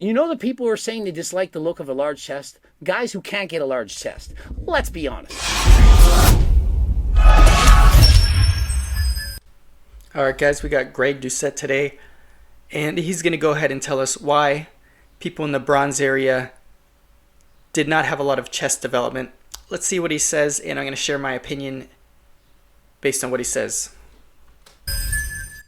You know the people who are saying they dislike the look of a large chest? Guys who can't get a large chest. Let's be honest. Alright guys, we got Greg Doucette today, and he's going to go ahead and tell us why people in the bronze area did not have a lot of chest development. Let's see what he says, and I'm going to share my opinion based on what he says.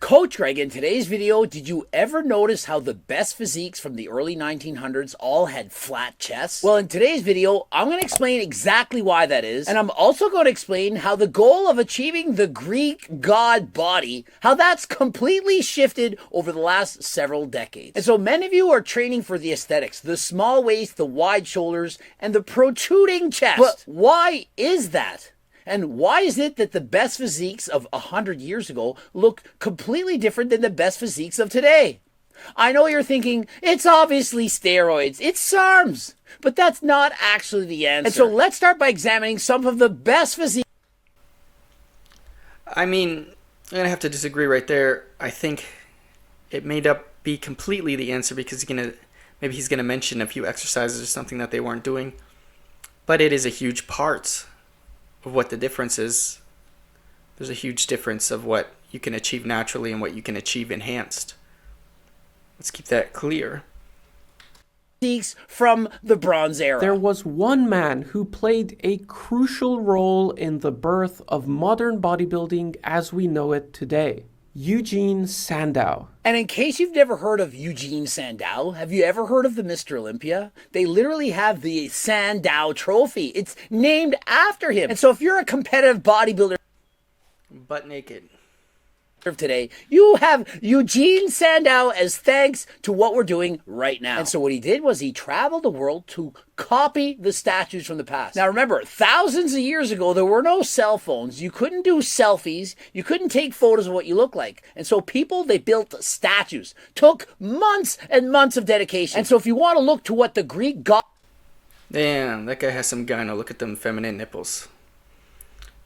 Coach Greg, in today's video, did you ever notice how the best physiques from the early 1900s all had flat chests? Well, in today's video, I'm going to explain exactly why that is, and I'm also going to explain how the goal of achieving the Greek god body, how that's completely shifted over the last several decades. And so many of you are training for the aesthetics, the small waist, the wide shoulders, and the protruding chest. But why is that? And why is it that the best physiques of 100 years ago look completely different than the best physiques of today? I know you're thinking, it's obviously steroids, it's SARMs, but that's not actually the answer. And so let's start by examining some of the best physiques. I mean, I'm going to have to disagree right there. I think it may not be completely the answer because maybe he's going to mention a few exercises or something that they weren't doing, but it is a huge part of what the difference is. There's a huge difference of what you can achieve naturally and what you can achieve enhanced. Let's keep that clear. From the Bronze Era. There was one man who played a crucial role in the birth of modern bodybuilding as we know it today. Eugene Sandow. And in case you've never heard of Eugene Sandow, have you ever heard of the Mr. Olympia? They literally have the Sandow Trophy. It's named after him. And so if you're a competitive bodybuilder butt naked today, you have Eugene Sandow as thanks to what we're doing right now. And so what he did was he traveled the world to copy the statues from the past. Now remember, thousands of years ago, there were no cell phones. You couldn't do selfies. You couldn't take photos of what you look like. And so people, they built statues. Took months and months of dedication. And so if you want to look to what the Greek god... Damn, that guy has some gyno. Look at them feminine nipples.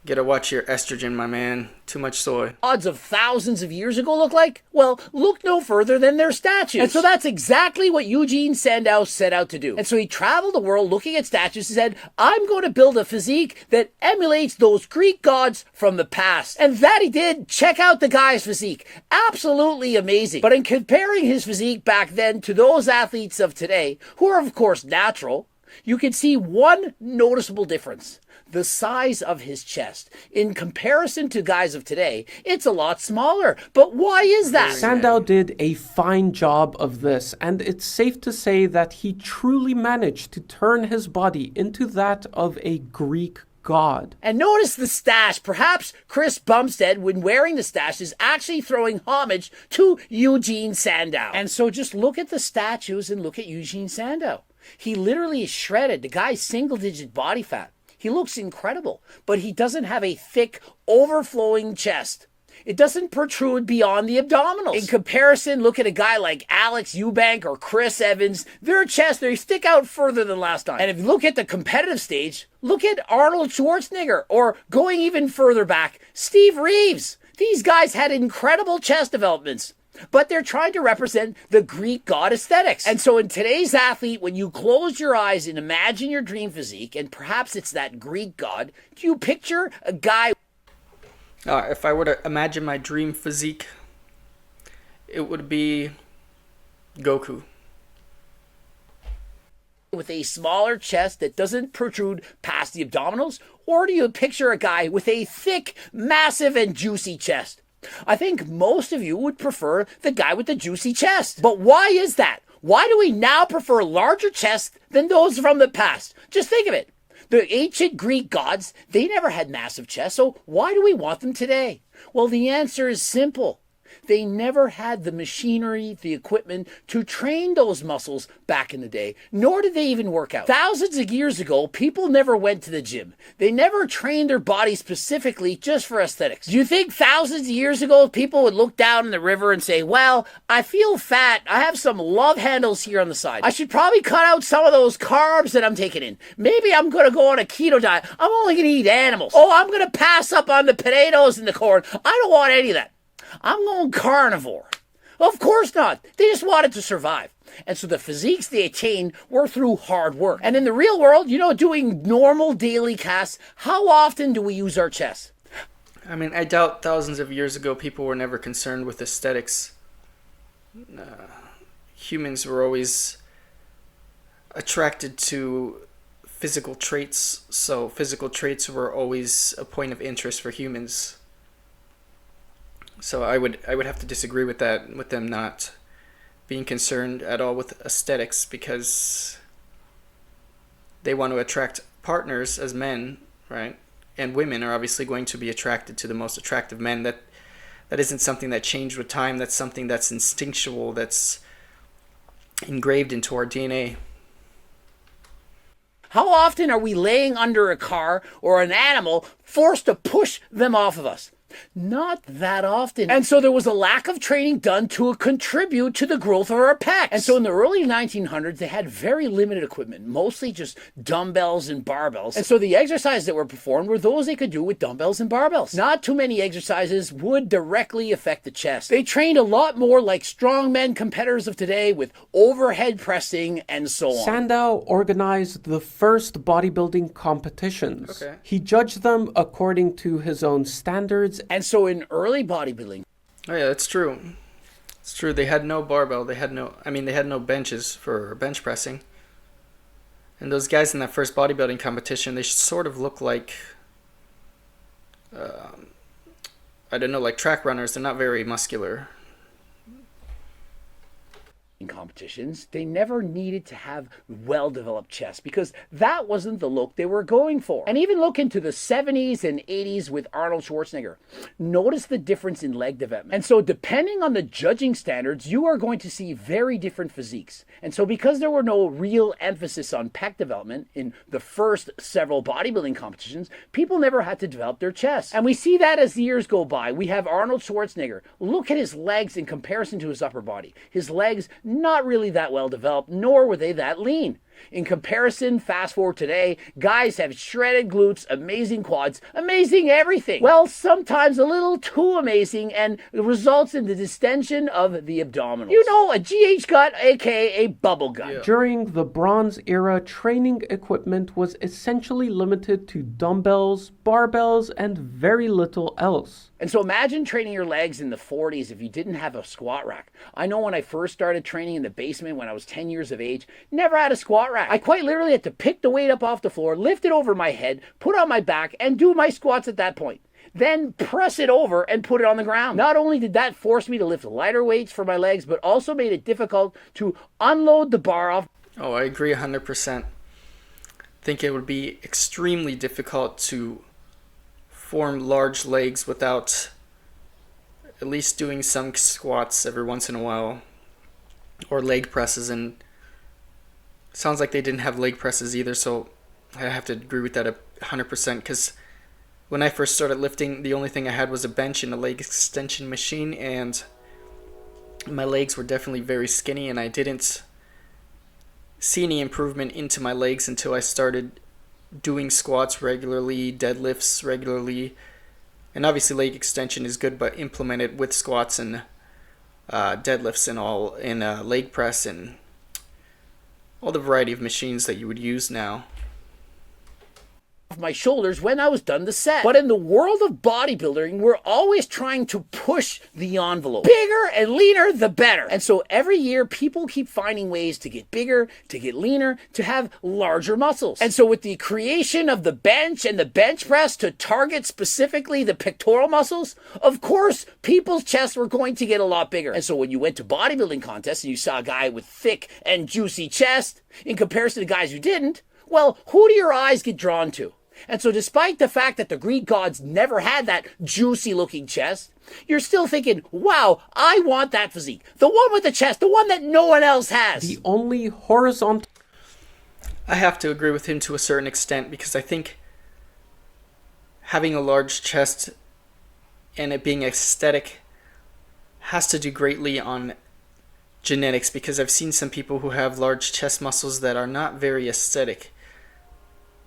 Gotta watch your estrogen, my man. Too much soy. Gods of thousands of years ago look like? Well, look no further than their statues. And so that's exactly what Eugene Sandow set out to do. And so he traveled the world looking at statues and said, I'm going to build a physique that emulates those Greek gods from the past. And that he did. Check out the guy's physique. Absolutely amazing. But in comparing his physique back then to those athletes of today, who are of course natural, you can see one noticeable difference. The size of his chest. In comparison to guys of today, it's a lot smaller. But why is that? Sandow did a fine job of this, and it's safe to say that he truly managed to turn his body into that of a Greek god. And notice the stash. Perhaps Chris Bumstead, when wearing the stash, is actually throwing homage to Eugene Sandow. And so just look at the statues and look at Eugene Sandow. He literally is shredded. The guy's single-digit body fat. He looks incredible, but he doesn't have a thick, overflowing chest. It doesn't protrude beyond the abdominals. In comparison, look at a guy like Alex Eubank or Chris Evans. Their chests, they stick out further than last time. And if you look at the competitive stage, look at Arnold Schwarzenegger, or going even further back, Steve Reeves. These guys had incredible chest developments, but they're trying to represent the Greek god aesthetics. And so in today's athlete, when you close your eyes and imagine your dream physique, and perhaps it's that Greek god, do you picture a guy... If I were to imagine my dream physique, it would be Goku. With a smaller chest that doesn't protrude past the abdominals? Or do you picture a guy with a thick, massive, and juicy chest? I think most of you would prefer the guy with the juicy chest. But why is that? Why do we now prefer larger chests than those from the past? Just think of it. The ancient Greek gods, they never had massive chests, so why do we want them today? Well, the answer is simple. They never had the machinery, the equipment to train those muscles back in the day, nor did they even work out. Thousands of years ago, people never went to the gym. They never trained their bodies specifically just for aesthetics. Do you think thousands of years ago, people would look down in the river and say, well, I feel fat. I have some love handles here on the side. I should probably cut out some of those carbs that I'm taking in. Maybe I'm going to go on a keto diet. I'm only going to eat animals. Oh, I'm going to pass up on the potatoes and the corn. I don't want any of that. I'm going carnivore. Of course not. They just wanted to survive. And so the physiques they attained were through hard work. And in the real world, doing normal daily casts, how often do we use our chest? I mean, I doubt thousands of years ago people were never concerned with aesthetics. Humans were always attracted to physical traits, so physical traits were always a point of interest for humans. So I would have to disagree with that, with them not being concerned at all with aesthetics, because they want to attract partners as men, right? And women are obviously going to be attracted to the most attractive men. That isn't something that changed with time. That's something that's instinctual, that's engraved into our DNA. How often are we laying under a car or an animal forced to push them off of us? Not that often. And so there was a lack of training done to contribute to the growth of our pecs. And so in the early 1900s, they had very limited equipment, mostly just dumbbells and barbells. And so the exercises that were performed were those they could do with dumbbells and barbells. Not too many exercises would directly affect the chest. They trained a lot more like strongmen competitors of today with overhead pressing and so on. Sandow organized the first bodybuilding competitions. Okay. He judged them according to his own standards. And so in early bodybuilding, Oh yeah, that's true. It's true. They had no barbell. They had no benches for bench pressing. And those guys in that first bodybuilding competition, they sort of look like, I don't know, like track runners. They're not very muscular. in competitions, they never needed to have well-developed chests because that wasn't the look they were going for. And even look into the 70s and 80s with Arnold Schwarzenegger. Notice the difference in leg development. And so depending on the judging standards, you are going to see very different physiques. And so because there were no real emphasis on pec development in the first several bodybuilding competitions, people never had to develop their chests. And we see that as the years go by. We have Arnold Schwarzenegger. Look at his legs in comparison to his upper body. His legs not really that well developed, nor were they that lean. In comparison, fast forward today, guys have shredded glutes, amazing quads, amazing everything. Well, sometimes a little too amazing, and it results in the distension of the abdominals. You know, a GH gut, aka a bubble gut. Yeah. During the Bronze era, training equipment was essentially limited to dumbbells, barbells, and very little else. And so imagine training your legs in the 40s if you didn't have a squat rack. I know when I first started training in the basement when I was 10 years of age, never had a squat rack. I quite literally had to pick the weight up off the floor, lift it over my head, put on my back, and do my squats at that point. Then press it over and put it on the ground. Not only did that force me to lift lighter weights for my legs, but also made it difficult to unload the bar off. Oh, I agree 100%. I think it would be extremely difficult to form large legs without at least doing some squats every once in a while, or leg presses. And it sounds like they didn't have leg presses either, so I have to agree with that 100%, because when I first started lifting, the only thing I had was a bench and a leg extension machine, and my legs were definitely very skinny, and I didn't see any improvement into my legs until I started doing squats regularly, deadlifts regularly. And obviously leg extension is good, but implement it with squats and deadlifts and all, in leg press and all the variety of machines that you would use now. My shoulders when I was done the set. But in the world of bodybuilding, we're always trying to push the envelope. Bigger and leaner, the better. And so every year, people keep finding ways to get bigger, to get leaner, to have larger muscles. And so with the creation of the bench and the bench press to target specifically the pectoral muscles, of course, people's chests were going to get a lot bigger. And so when you went to bodybuilding contests and you saw a guy with thick and juicy chest in comparison to guys who didn't, well, who do your eyes get drawn to? And so despite the fact that the Greek gods never had that juicy looking chest, you're still thinking, wow, I want that physique. The one with the chest, the one that no one else has. The only horizontal... I have to agree with him to a certain extent, because I think having a large chest and it being aesthetic has to do greatly on genetics, because I've seen some people who have large chest muscles that are not very aesthetic.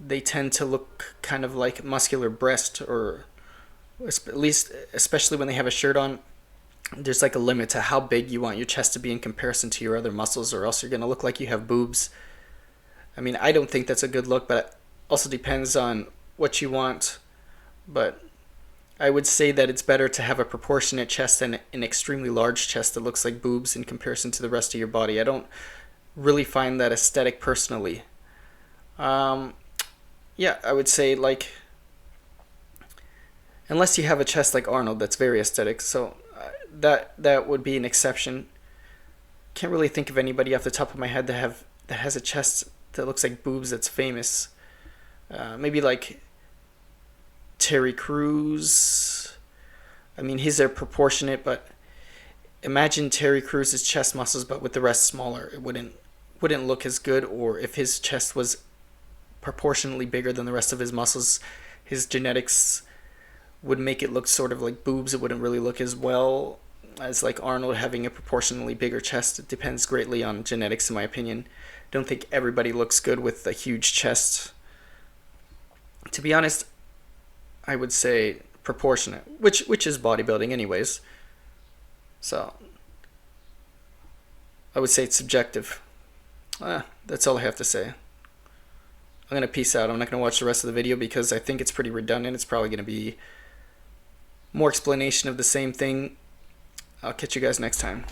They tend to look kind of like muscular breast, or at least, especially when they have a shirt on, there's like a limit to how big you want your chest to be in comparison to your other muscles, or else you're going to look like you have boobs. I mean, I don't think that's a good look, but it also depends on what you want. But I would say that it's better to have a proportionate chest than an extremely large chest that looks like boobs in comparison to the rest of your body. I don't really find that aesthetic personally. Yeah, I would say, like, unless you have a chest like Arnold, that's very aesthetic. So that would be an exception. Can't really think of anybody off the top of my head that has a chest that looks like boobs that's famous. Maybe like Terry Crews. I mean, his are proportionate, but imagine Terry Crews' chest muscles, but with the rest smaller. It wouldn't look as good. Or if his chest was proportionately bigger than the rest of his muscles, his genetics would make it look sort of like boobs. It wouldn't really look as well as like Arnold having a proportionally bigger chest. It depends greatly on genetics, in my opinion. Don't think everybody looks good with a huge chest. To be honest, I would say proportionate, which is bodybuilding anyways. So I would say it's subjective. That's all I have to say. I'm going to peace out. I'm not going to watch the rest of the video because I think it's pretty redundant. It's probably going to be more explanation of the same thing. I'll catch you guys next time.